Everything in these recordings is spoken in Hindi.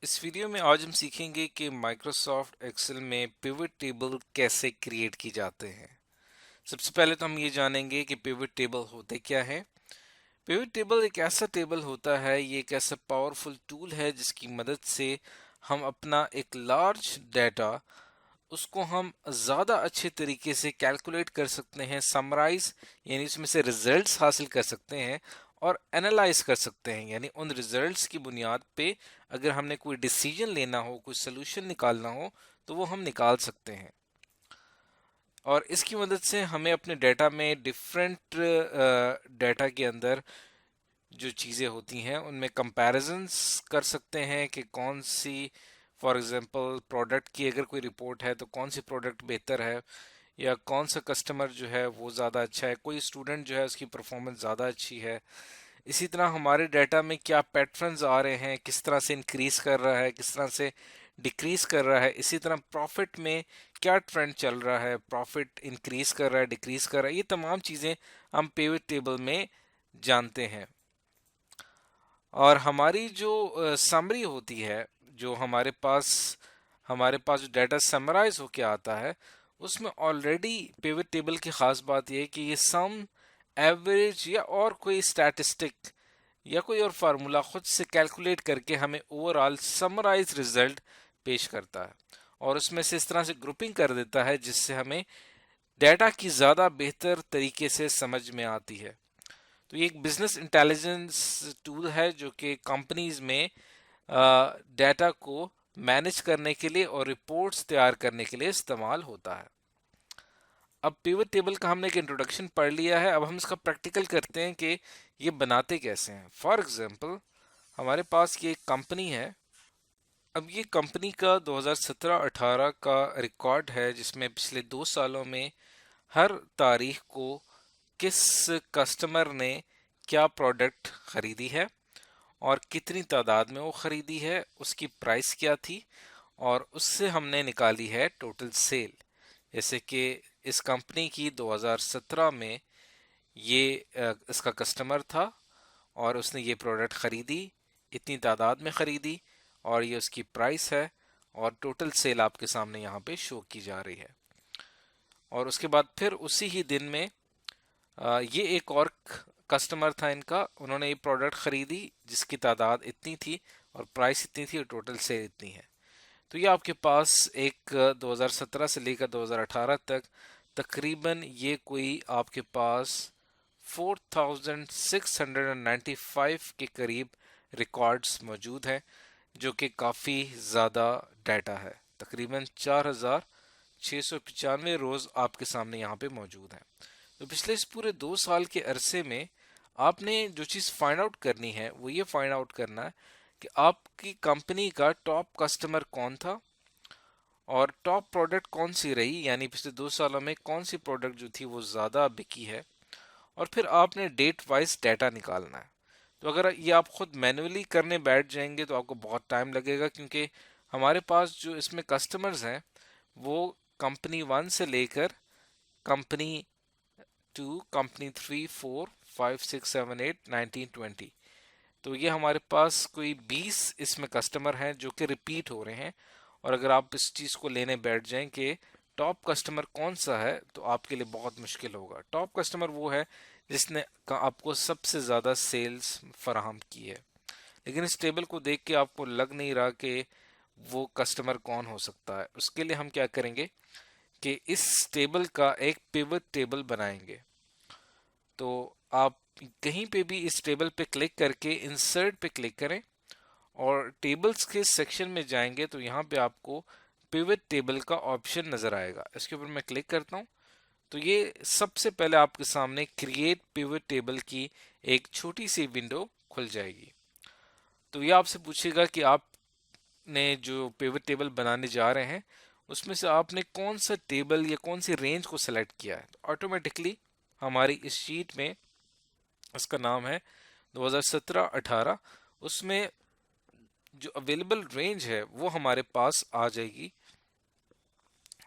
इस वीडियो में आज हम सीखेंगे कि माइक्रोसॉफ्ट एक्सेल में पिवट टेबल कैसे क्रिएट की जाते हैं। सबसे पहले तो हम ये जानेंगे कि पिवट टेबल होते क्या है। पिवट टेबल एक ऐसा टेबल होता है, ये एक ऐसा पावरफुल टूल है जिसकी मदद से हम अपना एक लार्ज डाटा उसको हम ज़्यादा अच्छे तरीके से कैलकुलेट कर सकते हैं, समराइज यानी उसमें से रिजल्ट्स हासिल कर सकते हैं और एनालाइज कर सकते हैं, यानी उन रिजल्ट्स की बुनियाद पे अगर हमने कोई डिसीजन लेना हो, कोई सोल्यूशन निकालना हो तो वो हम निकाल सकते हैं। और इसकी मदद से हमें अपने डाटा में डिफरेंट डाटा के अंदर जो चीज़ें होती हैं उनमें कंपैरिजंस कर सकते हैं कि कौन सी, फॉर एग्जांपल प्रोडक्ट की अगर कोई रिपोर्ट है तो कौन सी प्रोडक्ट बेहतर है या कौन सा कस्टमर जो है वो ज़्यादा अच्छा है, कोई स्टूडेंट जो है उसकी परफॉर्मेंस ज़्यादा अच्छी है। इसी तरह हमारे डाटा में क्या पैटर्न्स आ रहे हैं, किस तरह से इंक्रीज कर रहा है, किस तरह से डिक्रीज कर रहा है। इसी तरह प्रॉफिट में क्या ट्रेंड चल रहा है, प्रॉफिट इंक्रीज कर रहा है, डिक्रीज कर रहा है, ये तमाम चीज़ें हम पिवट टेबल में जानते हैं। और हमारी जो समरी होती है, जो हमारे पास जो डाटा समराइज होके आता है, उसमें ऑलरेडी पिवट टेबल की खास बात यह है कि ये सम, एवरेज या और कोई स्टैटिस्टिक या कोई और फार्मूला खुद से कैलकुलेट करके हमें ओवरऑल समराइज रिजल्ट पेश करता है और उसमें से इस तरह से ग्रुपिंग कर देता है जिससे हमें डाटा की ज़्यादा बेहतर तरीके से समझ में आती है। तो ये एक बिजनेस इंटेलिजेंस टूल है जो कि कंपनीज में डाटा को मैनेज करने के लिए और रिपोर्ट्स तैयार करने के लिए इस्तेमाल होता है। अब पिवट टेबल का हमने एक इंट्रोडक्शन पढ़ लिया है, अब हम इसका प्रैक्टिकल करते हैं कि ये बनाते कैसे हैं। फॉर एग्जांपल हमारे पास ये एक कंपनी है। अब ये कंपनी का 2017-18 का रिकॉर्ड है जिसमें पिछले 2 सालों में हर तारीख को किस कस्टमर ने क्या प्रोडक्ट खरीदी है और कितनी तादाद में वो खरीदी है, उसकी प्राइस क्या थी और उससे हमने निकाली है टोटल सेल। जैसे कि इस कंपनी की 2017 में ये इसका कस्टमर था और उसने ये प्रोडक्ट खरीदी, इतनी तादाद में खरीदी और ये उसकी प्राइस है और टोटल सेल आपके सामने यहाँ पे शो की जा रही है। और उसके बाद फिर उसी ही दिन में ये एक और कस्टमर था इनका, उन्होंने ये प्रोडक्ट खरीदी जिसकी तादाद इतनी थी और प्राइस इतनी थी और टोटल सेल इतनी है। तो ये आपके पास एक 2017 से लेकर 2018 तक तकरीबन ये कोई आपके पास 4695 के करीब रिकॉर्ड्स मौजूद हैं, जो कि काफ़ी ज़्यादा डाटा है। तकरीबन 4695 रोज़ आपके सामने यहाँ पे मौजूद हैं। तो पिछले इस पूरे 2 साल के अरसे में आपने जो चीज़ फाइंड आउट करनी है वो ये फाइंड आउट करना है कि आपकी कंपनी का टॉप कस्टमर कौन था और टॉप प्रोडक्ट कौन सी रही, यानी पिछले 2 सालों में कौन सी प्रोडक्ट जो थी वो ज़्यादा बिकी है। और फिर आपने डेट वाइज डाटा निकालना है। तो अगर ये आप खुद मैन्युअली करने बैठ जाएंगे तो आपको बहुत टाइम लगेगा, क्योंकि हमारे पास जो इसमें कस्टमर्स हैं वो कंपनी 1 से लेकर कंपनी 2, कंपनी 3, 4, 5, 6, 7, 8, 19, 20, तो ये हमारे पास कोई 20 इसमें कस्टमर हैं जो कि रिपीट हो रहे हैं। और अगर आप इस चीज़ को लेने बैठ जाएं कि टॉप कस्टमर कौन सा है तो आपके लिए बहुत मुश्किल होगा। टॉप कस्टमर वो है जिसने आपको सबसे ज़्यादा सेल्स फराहम की है। लेकिन इस टेबल को देख के आपको लग नहीं रहा कि वो कस्टमर कौन हो सकता है। उसके लिए हम क्या करेंगे कि इस टेबल का एक पिवट टेबल बनाएंगे। तो आप कहीं पे भी इस टेबल पे क्लिक करके इंसर्ट पे क्लिक करें और टेबल्स के सेक्शन में जाएंगे तो यहाँ पे आपको पिवट टेबल का ऑप्शन नज़र आएगा। इसके ऊपर मैं क्लिक करता हूँ तो ये सबसे पहले आपके सामने क्रिएट पिवट टेबल की एक छोटी सी विंडो खुल जाएगी। तो ये आपसे पूछेगा कि आपने जो पिवट टेबल बनाने जा रहे हैं उसमें से आपने कौन सा टेबल या कौन सी रेंज को सेलेक्ट किया है। तो ऑटोमेटिकली हमारी इस शीट में इसका नाम है 2017-18, उसमें जो अवेलेबल रेंज है वो हमारे पास आ जाएगी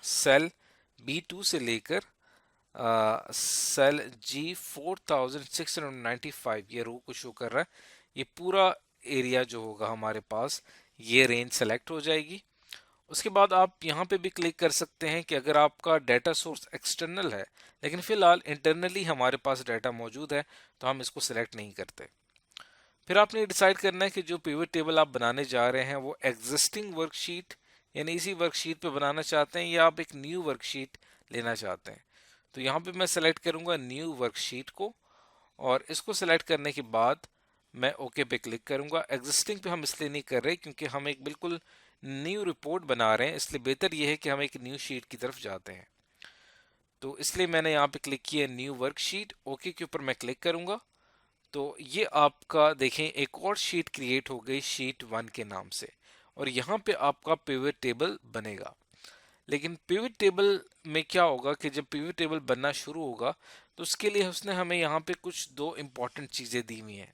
सेल B2 से लेकर सेल G4695, ये रो को शो कर रहा है। ये पूरा एरिया जो होगा हमारे पास ये रेंज सेलेक्ट हो जाएगी। उसके बाद आप यहाँ पे भी क्लिक कर सकते हैं कि अगर आपका डाटा सोर्स एक्सटर्नल है लेकिन फिलहाल इंटरनली हमारे पास डाटा मौजूद है तो हम इसको सिलेक्ट नहीं करते। फिर आपने डिसाइड करना है कि जो पिवट टेबल आप बनाने जा रहे हैं वो एग्जिस्टिंग वर्कशीट यानी इसी वर्कशीट पे बनाना चाहते हैं या आप एक न्यू वर्कशीट लेना चाहते हैं। तो यहाँ पे मैं सेलेक्ट करूंगा न्यू वर्कशीट को और इसको सेलेक्ट करने के बाद मैं ओके पे क्लिक करूंगा। एग्जिस्टिंग पे हम इसलिए नहीं कर रहे क्योंकि हम एक बिल्कुल न्यू रिपोर्ट बना रहे हैं, इसलिए बेहतर यह है कि हम एक न्यू शीट की तरफ जाते हैं। तो इसलिए मैंने यहाँ पे क्लिक किया न्यू वर्कशीट, ओके के ऊपर मैं क्लिक करूंगा। तो ये आपका देखें एक और शीट क्रिएट हो गई शीट 1 के नाम से और यहाँ पे आपका पिवट टेबल बनेगा। लेकिन पिवट टेबल में क्या होगा कि जब पिवट टेबल बनना शुरू होगा तो उसके लिए उसने हमें यहाँ पे कुछ दो इम्पॉर्टेंट चीज़ें दी हुई हैं।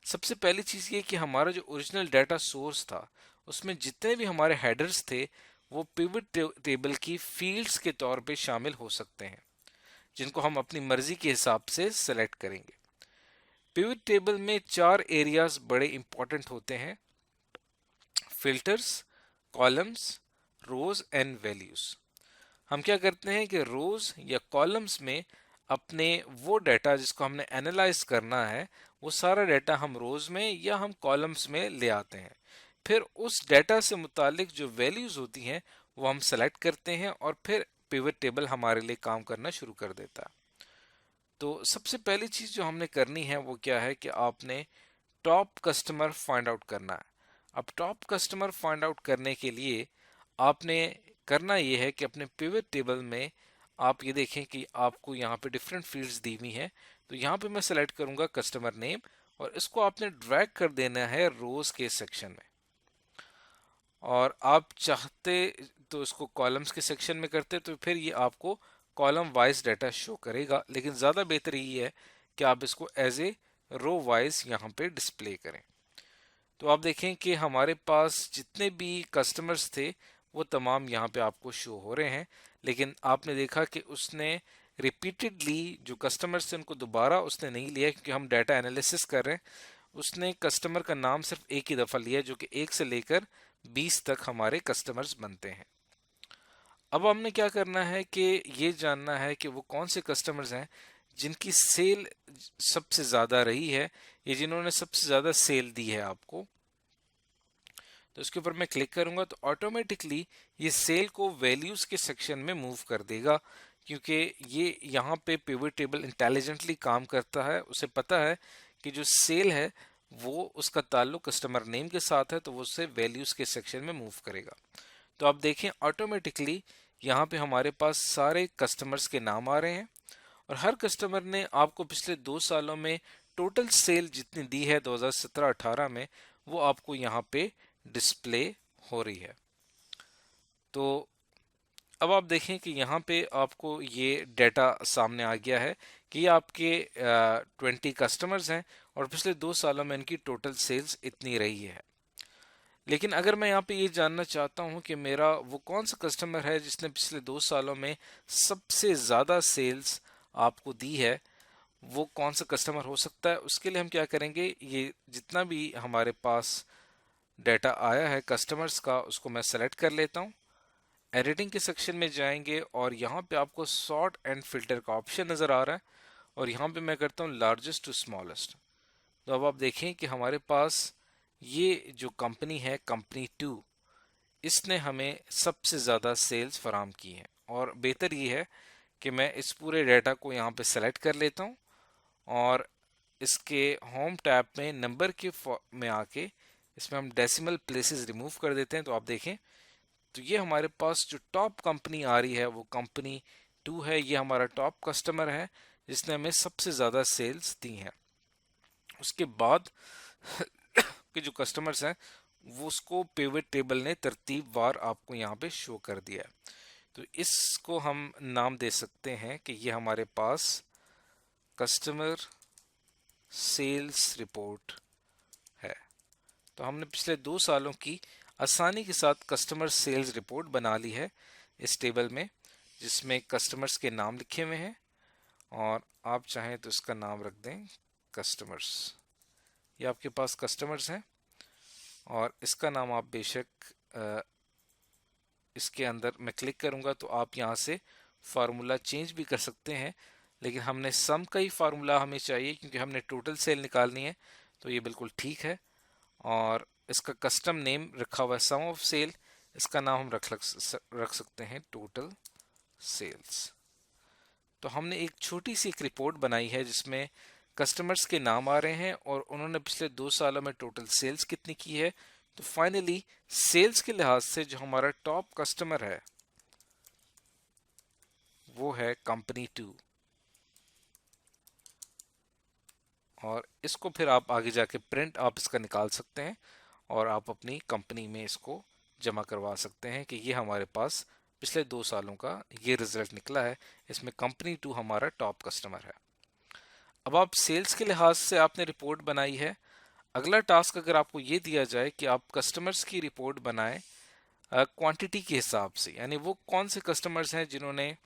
सबसे पहली चीज़ ये कि हमारा जो ओरिजिनल डाटा सोर्स था उसमें जितने भी हमारे हेडर्स थे वो पिवट टेबल की फील्ड्स के तौर पे शामिल हो सकते हैं, जिनको हम अपनी मर्जी के हिसाब से सेलेक्ट करेंगे। पिवट टेबल में 4 एरियाज बड़े इंपॉर्टेंट होते हैं: filters, columns, rows and values. हम क्या करते हैं कि रोज या कॉलम्स में अपने वो डाटा जिसको हमने एनालाइज करना है वो सारा डाटा हम रोज में या हम कॉलम्स में ले आते हैं। फिर उस डाटा से मुतालिक जो वैल्यूज होती हैं वो हम सेलेक्ट करते हैं और फिर पिवट टेबल हमारे लिए काम करना शुरू कर देता है। तो सबसे पहली चीज जो हमने करनी है वो क्या है कि आपने टॉप कस्टमर फाइंड आउट करना है। अब टॉप कस्टमर फाइंड आउट करने के लिए आपने करना ये है कि अपने पिवट टेबल में आप ये देखें कि आपको यहाँ पे डिफरेंट फील्ड्स दी हुई हैं। तो यहाँ पे मैं सेलेक्ट करूंगा कस्टमर नेम और इसको आपने ड्रैग कर देना है रोज के सेक्शन में। और आप चाहते तो इसको कॉलम्स के सेक्शन में करते तो फिर ये आपको कॉलम वाइज डाटा शो करेगा, लेकिन ज़्यादा बेहतर ये है कि आप इसको एज ए रो वाइज यहाँ पे डिस्प्ले करें। तो आप देखें कि हमारे पास जितने भी कस्टमर्स थे वो तमाम यहाँ पे आपको शो हो रहे हैं, लेकिन आपने देखा कि उसने रिपीटेडली जो कस्टमर्स थे उनको दोबारा उसने नहीं लिया क्योंकि हम डाटा एनालिसिस कर रहे हैं। उसने कस्टमर का नाम सिर्फ एक ही दफ़ा लिया जो कि 1 से लेकर 20 तक हमारे कस्टमर्स बनते हैं। अब हमने क्या करना है कि ये जानना है कि वो कौन से कस्टमर्स हैं जिनकी सेल सबसे ज़्यादा रही है या जिन्होंने सबसे ज़्यादा सेल दी है आपको। तो इसके ऊपर मैं क्लिक करूंगा तो ऑटोमेटिकली ये सेल को वैल्यूज के सेक्शन में मूव कर देगा, क्योंकि ये यहाँ पे पिवट टेबल इंटेलिजेंटली काम करता है। उसे पता है कि जो सेल है वो उसका ताल्लुक कस्टमर नेम के साथ है, तो वो उसे वैल्यूज के सेक्शन में मूव करेगा। तो आप देखें ऑटोमेटिकली यहाँ पे हमारे पास सारे कस्टमर्स के नाम आ रहे हैं और हर कस्टमर ने आपको पिछले 2 सालों में टोटल सेल जितनी दी है 2017-18 में वो आपको यहाँ पे डिस्प्ले हो रही है। तो अब आप देखें कि यहाँ पे आपको ये डाटा सामने आ गया है कि ये आपके 20 कस्टमर्स हैं और पिछले 2 सालों में इनकी टोटल सेल्स इतनी रही है। लेकिन अगर मैं यहाँ पे ये जानना चाहता हूँ कि मेरा वो कौन सा कस्टमर है जिसने पिछले 2 सालों में सबसे ज़्यादा सेल्स आपको दी है, वो कौन सा कस्टमर हो सकता है, उसके लिए हम क्या करेंगे, ये जितना भी हमारे पास डाटा आया है कस्टमर्स का उसको मैं सेलेक्ट कर लेता हूँ। एडिटिंग के सेक्शन में जाएंगे और यहाँ पे आपको सॉर्ट एंड फिल्टर का ऑप्शन नज़र आ रहा है और यहाँ पे मैं करता हूँ लार्जेस्ट टू स्मॉलेस्ट। तो अब आप देखें कि हमारे पास ये जो कंपनी है कंपनी 2, इसने हमें सबसे ज़्यादा सेल्स फराम की हैं। और बेहतर ये है कि मैं इस पूरे डाटा को यहाँ पे सेलेक्ट कर लेता हूँ और इसके होम टैब में नंबर के में आके इसमें हम डेसिमल प्लेसेस रिमूव कर देते हैं। तो आप देखें तो ये हमारे पास जो टॉप कंपनी आ रही है वो कंपनी 2 है। ये हमारा टॉप कस्टमर है जिसने हमें सबसे ज़्यादा सेल्स दी हैं। उसके बाद के जो कस्टमर्स हैं वो उसको पिवट टेबल ने तरतीबवार आपको यहाँ पे शो कर दिया है। तो इसको हम नाम दे सकते हैं कि ये हमारे पास कस्टमर सेल्स रिपोर्ट है। तो हमने पिछले 2 सालों की आसानी के साथ कस्टमर सेल्स रिपोर्ट बना ली है इस टेबल में, जिसमें कस्टमर्स के नाम लिखे हुए हैं और आप चाहें तो इसका नाम रख दें कस्टमर्स। ये आपके पास कस्टमर्स हैं और इसका नाम आप बेशक इसके अंदर मैं क्लिक करूंगा तो आप यहाँ से फार्मूला चेंज भी कर सकते हैं, लेकिन हमने सम का ही फार्मूला हमें चाहिए क्योंकि हमने टोटल सेल निकालनी है, तो ये बिल्कुल ठीक है। और इसका कस्टम नेम रखा हुआ है सम ऑफ सेल, इसका नाम हम रख सकते हैं टोटल सेल्स। तो हमने एक छोटी सी एक रिपोर्ट बनाई है जिसमें कस्टमर्स के नाम आ रहे हैं और उन्होंने पिछले 2 सालों में टोटल सेल्स कितनी की है। तो फाइनली सेल्स के लिहाज से जो हमारा टॉप कस्टमर है वो है कंपनी 2, और इसको फिर आप आगे जाके प्रिंट आप इसका निकाल सकते हैं और आप अपनी कंपनी में इसको जमा करवा सकते हैं कि ये हमारे पास पिछले 2 सालों का ये रिजल्ट निकला है, इसमें कंपनी 2 हमारा टॉप कस्टमर है। अब आप सेल्स के लिहाज से आपने रिपोर्ट बनाई है। अगला टास्क अगर आपको ये दिया जाए कि आप कस्टमर्स की रिपोर्ट बनाएं क्वांटिटी के हिसाब से, यानी वो कौन से कस्टमर्स हैं जिन्होंने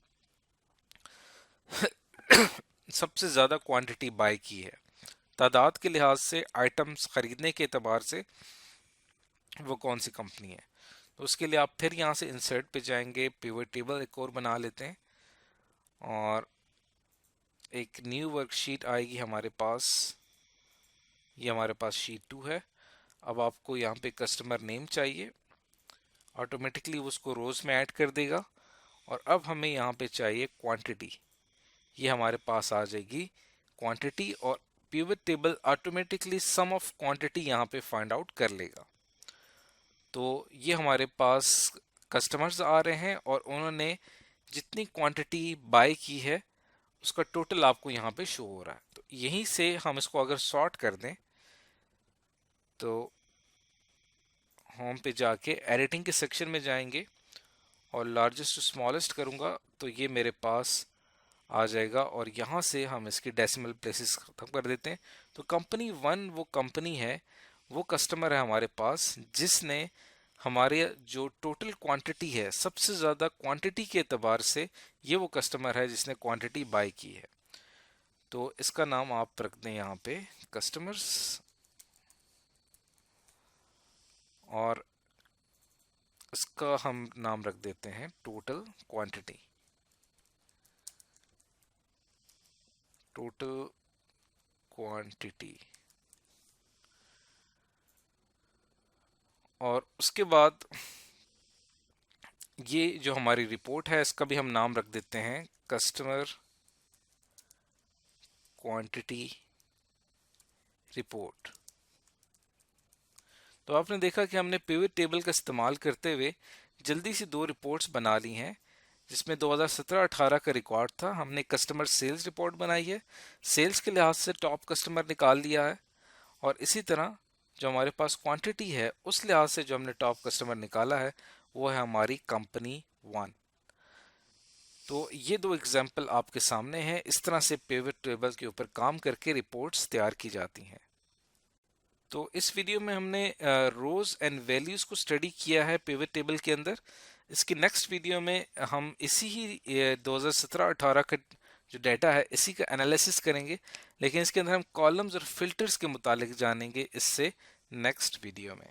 सबसे ज़्यादा क्वांटिटी बाय की है, तादाद के लिहाज से, आइटम्स खरीदने के एतबार से वो कौन सी कंपनी है। तो उसके लिए आप फिर यहाँ से इंसर्ट पे जाएंगे, पिवट टेबल एक और बना लेते हैं और एक न्यू वर्कशीट आएगी हमारे पास। ये हमारे पास शीट 2 है। अब आपको यहाँ पे कस्टमर नेम चाहिए, ऑटोमेटिकली उसको रोज में ऐड कर देगा। और अब हमें यहाँ पे चाहिए क्वांटिटी, ये हमारे पास आ जाएगी क्वांटिटी, और pivot table automatically sum of quantity यहाँ पे फाइंड आउट कर लेगा। तो ये हमारे पास कस्टमर्स आ रहे हैं और उन्होंने जितनी क्वांटिटी बाय की है उसका टोटल आपको यहाँ पे शो हो रहा है। तो यहीं से हम इसको अगर सॉर्ट कर दें तो होम पे जाके एडिटिंग के सेक्शन में जाएंगे और लार्जेस्ट टू स्मॉलेस्ट करूंगा तो ये मेरे पास आ जाएगा, और यहाँ से हम इसकी डेसिमल प्लेसेस खत्म कर देते हैं। तो कंपनी 1 वो कंपनी है, वो कस्टमर है हमारे पास जिसने हमारे जो टोटल क्वांटिटी है सबसे ज़्यादा क्वांटिटी के एतबार से ये वो कस्टमर है जिसने क्वांटिटी बाय की है। तो इसका नाम आप रख दें यहाँ पे कस्टमर्स, और इसका हम नाम रख देते हैं टोटल क्वांटिटी, टोटल क्वांटिटी। और उसके बाद ये जो हमारी रिपोर्ट है इसका भी हम नाम रख देते हैं कस्टमर क्वांटिटी रिपोर्ट। तो आपने देखा कि हमने पिवट टेबल का इस्तेमाल करते हुए जल्दी से 2 रिपोर्ट्स बना ली हैं, जिसमें 2017-18 का रिकॉर्ड था। हमने कस्टमर सेल्स रिपोर्ट बनाई है, सेल्स के लिहाज से टॉप कस्टमर निकाल लिया है, और इसी तरह जो हमारे पास क्वांटिटी है उस लिहाज से जो हमने टॉप कस्टमर निकाला है वो है हमारी कंपनी 1। तो ये 2 एग्जाम्पल आपके सामने हैं। इस तरह से पिवट टेबल के ऊपर काम करके रिपोर्ट्स तैयार की जाती हैं। तो इस वीडियो में हमने रोज एंड वैल्यूज को स्टडी किया है पिवट टेबल के अंदर। इसकी नेक्स्ट वीडियो में हम इसी ही 2017-18 का जो डाटा है इसी का एनालिसिस करेंगे, लेकिन इसके अंदर हम कॉलम्स और फिल्टर्स के मुतालिक जानेंगे इससे नेक्स्ट वीडियो में।